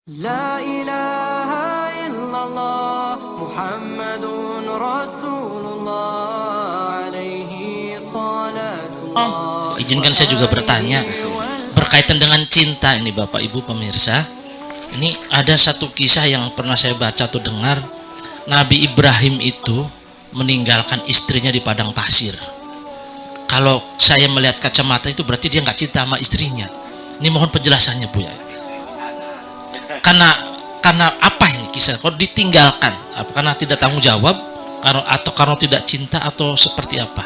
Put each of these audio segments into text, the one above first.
La ilaha illallah Muhammadun Rasulullah alaihi salatullah. Izinkan saya juga bertanya berkaitan dengan cinta ini Bapak Ibu pemirsa. Ini ada satu kisah yang pernah saya baca atau dengar. Nabi Ibrahim itu meninggalkan istrinya di padang pasir. Kalau saya melihat kacamata itu berarti dia nggak cinta sama istrinya. Ini mohon penjelasannya Bu ya. Karena apa ini kisah? Kalau ditinggalkan, apa karena tidak tanggung jawab, atau karena tidak cinta, atau seperti apa?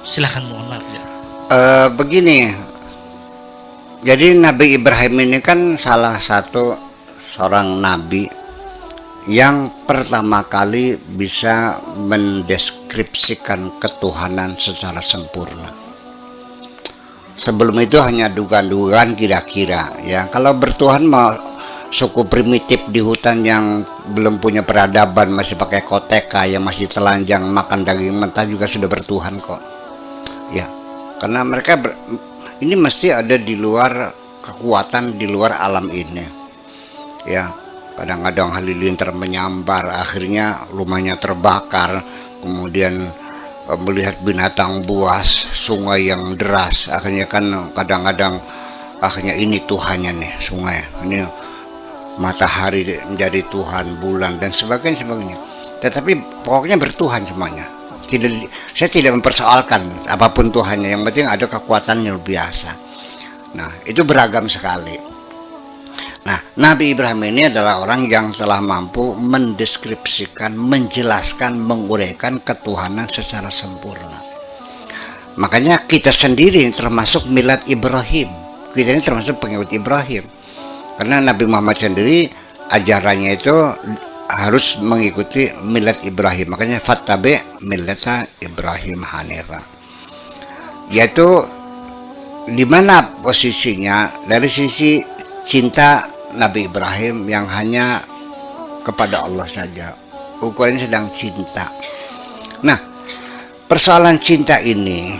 Silahkan mohon maaf ya. Begini, jadi Nabi Ibrahim ini kan salah satu seorang nabi yang pertama kali bisa mendeskripsikan ketuhanan secara sempurna. Sebelum itu hanya dugaan-dugaan kira-kira ya. Kalau bertuhan mau suku primitif di hutan yang belum punya peradaban, masih pakai koteka, yang masih telanjang makan daging mentah juga sudah bertuhan kok. Ya, karena mereka ini mesti ada di luar kekuatan, di luar alam ini. Ya, kadang-kadang halilintar menyambar, akhirnya rumahnya terbakar, kemudian melihat binatang buas, sungai yang deras, akhirnya kan kadang-kadang akhirnya ini Tuhannya nih, sungai ini, matahari menjadi Tuhan, bulan dan sebagainya. Tetapi pokoknya bertuhan semuanya. Saya tidak mempersoalkan apapun Tuhannya, yang penting ada kekuatan yang luar biasa. Nah, itu beragam sekali. Nah, Nabi Ibrahim ini adalah orang yang telah mampu mendeskripsikan, menjelaskan, menguraikan ketuhanan secara sempurna. Makanya kita sendiri termasuk milad Ibrahim. Kita ini termasuk pengikut Ibrahim. Karena Nabi Muhammad sendiri ajarannya itu harus mengikuti milad Ibrahim. Makanya fattabi millata Ibrahim hanifa. Yaitu di mana posisinya dari sisi cinta Nabi Ibrahim yang hanya kepada Allah saja, ukurannya sedang cinta. Nah, persoalan cinta ini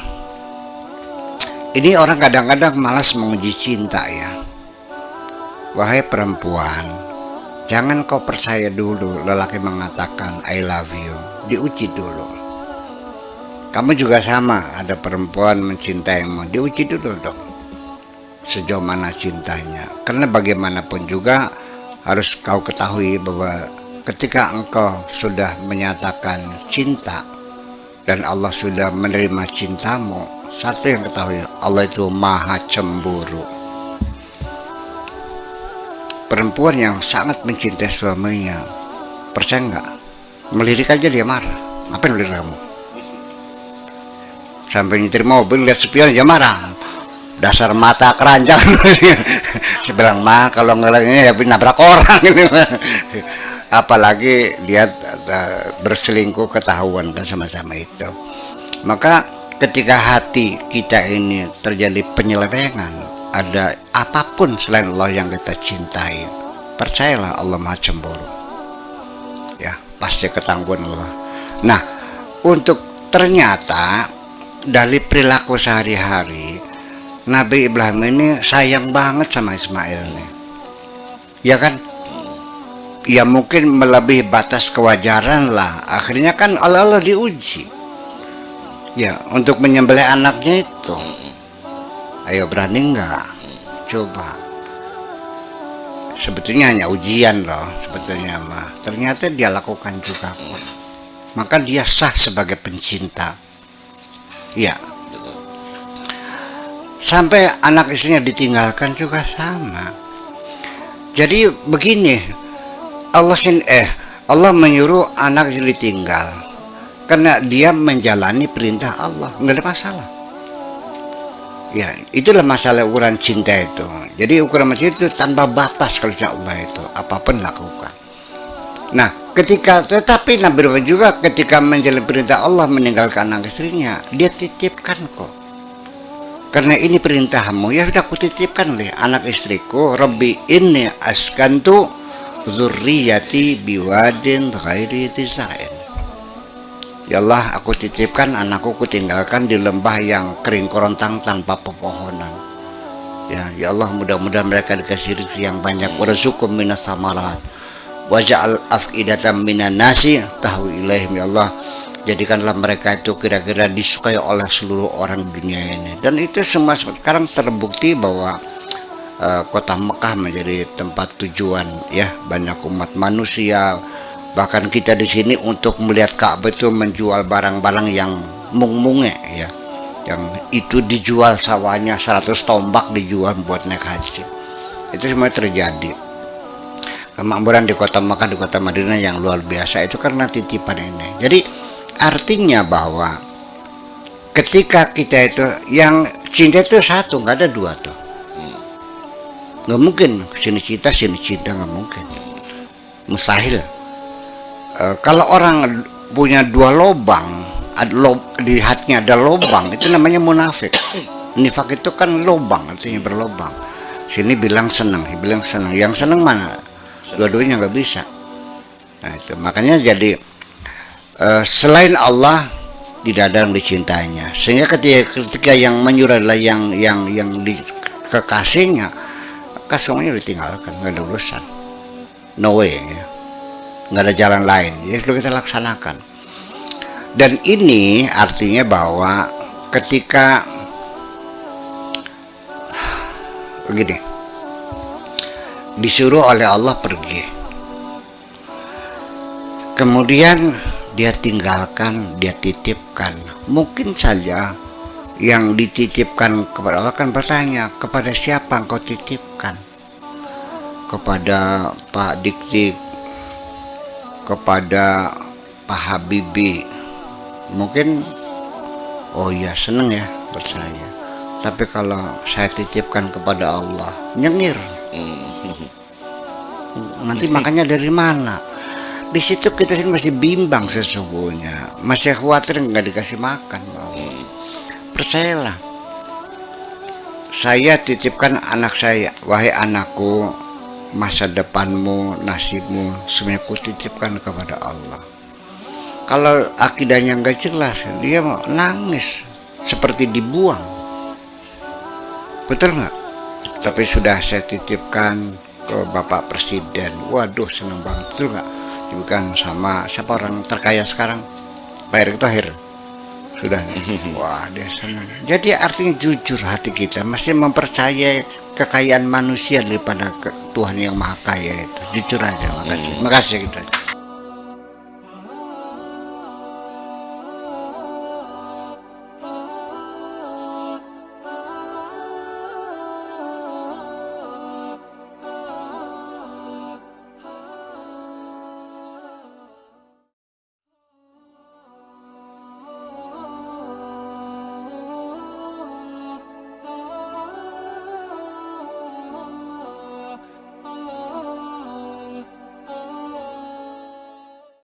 orang kadang-kadang malas menguji cinta ya. Wahai perempuan, jangan kau percaya dulu lelaki mengatakan I love you, diuji dulu. Kamu juga sama, ada perempuan mencintaimu, diuji dulu dong sejauh mana cintanya. Karena bagaimanapun juga harus kau ketahui bahwa ketika engkau sudah menyatakan cinta dan Allah sudah menerima cintamu, satu yang ketahui, Allah itu maha cemburu. Perempuan yang sangat mencintai suaminya, percaya nggak, melirik aja dia marah. Apa yang melirik kamu? Sampai nyetir mobil lihat spion aja marah, dasar mata keranjang. Saya bilang, mah kalau ngeliatnya ya nabrak orang ini. Apalagi lihat berselingkuh ketahuan kan sama-sama itu. Maka ketika hati kita ini terjadi penyelewengan, ada apapun selain Allah yang kita cintai, percayalah Allah maha cemburu. Ya, pasti ketangguhan Allah. Nah, untuk ternyata dari perilaku sehari-hari Nabi Ibrahim ini sayang banget sama Ismail nih, ya kan? Ya mungkin melebihi batas kewajaran lah. Akhirnya kan Allah diuji, ya, untuk menyembelih anaknya itu. Ayo, berani nggak? Coba. Sebetulnya hanya ujian loh, sebetulnya mah. Ternyata dia lakukan juga. Maka dia sah sebagai pencinta. Ya. Sampai anak istrinya ditinggalkan juga sama. Jadi begini, Allah menyuruh anak istri ditinggal karena dia menjalani perintah Allah, nggak ada masalah. Ya, itulah masalah ukuran cinta itu. Jadi ukuran cinta itu tanpa batas kalau Allah itu apapun lakukan. Nah, tetapi Nabi Ibrahim juga ketika menjalani perintah Allah meninggalkan anak istrinya, dia titipkan kok. Karena ini perintahmu, ya sudah aku titipkan deh anak istriku. Rabbi inni askantu zurriyati biwadin ghairi dzar'in. Ya Allah, aku titipkan anakku, ku tinggalkan di lembah yang kering kerontang tanpa pepohonan. Ya Allah, mudah-mudahan mereka dikasih rezeki yang banyak. Warzuqhum minas samarat waj'al af'idatan minan nasi tahwi ilaihim. Ya Allah, jadikanlah mereka itu kira-kira disukai oleh seluruh orang di dunia ini. Dan itu semua sekarang terbukti bahwa kota Mekah menjadi tempat tujuan ya banyak umat manusia. Bahkan kita di sini untuk melihat Ka'bah itu menjual barang-barang yang mung-munge ya, yang itu dijual sawahnya 100 tombak dijual buat naik haji. Itu semua terjadi. Kemakmuran di kota Makkah, di kota Madinah yang luar biasa itu karena titipan ini. Jadi artinya bahwa ketika kita itu yang cinta itu satu, nggak ada dua tuh. Nggak mungkin sini cinta nggak mungkin. Mustahil. Kalau orang punya dua lobang, di hatinya ada lobang, itu namanya munafik. Nifak itu kan lobang, artinya berlobang. Sini bilang senang, bilang senang. Yang senang mana? Dua-duanya nggak bisa. Nah itu makanya jadi selain Allah tidak ada yang dicintainya. Sehingga ketika yang menyuruh adalah yang di kekasihnya, maka semuanya ditinggalkan, nggak ada urusan. No way ya. Nggak ada jalan lain. Ya itu kita laksanakan. Dan ini artinya bahwa ketika begini, disuruh oleh Allah pergi, kemudian dia tinggalkan, dia titipkan, mungkin saja yang dititipkan kepada Allah kan bertanya, kepada siapa engkau titipkan? Kepada Pak Dik-Dik, kepada Pak Habibie, mungkin oh ya seneng ya percaya. Tapi kalau saya titipkan kepada Allah, nyengir. Nanti makanya dari mana? Di situ kita masih bimbang sesungguhnya, masih khawatir nggak dikasih makan. Percayalah, saya titipkan anak saya, wahai anakku, masa depanmu, nasibmu, semuanya ku titipkan kepada Allah. Kalau akidahnya nggak jelas, dia mau nangis seperti dibuang, betul nggak? Tapi sudah saya titipkan ke Bapak Presiden, waduh seneng banget, betul nggak? Bukan sama siapa orang terkaya sekarang, Pak Erick Thohir, sudah, wah dia senang. Jadi artinya jujur hati kita masih mempercayai kekayaan manusia daripada Tuhan yang Maha Kaya itu. Jujur aja, makasih kita.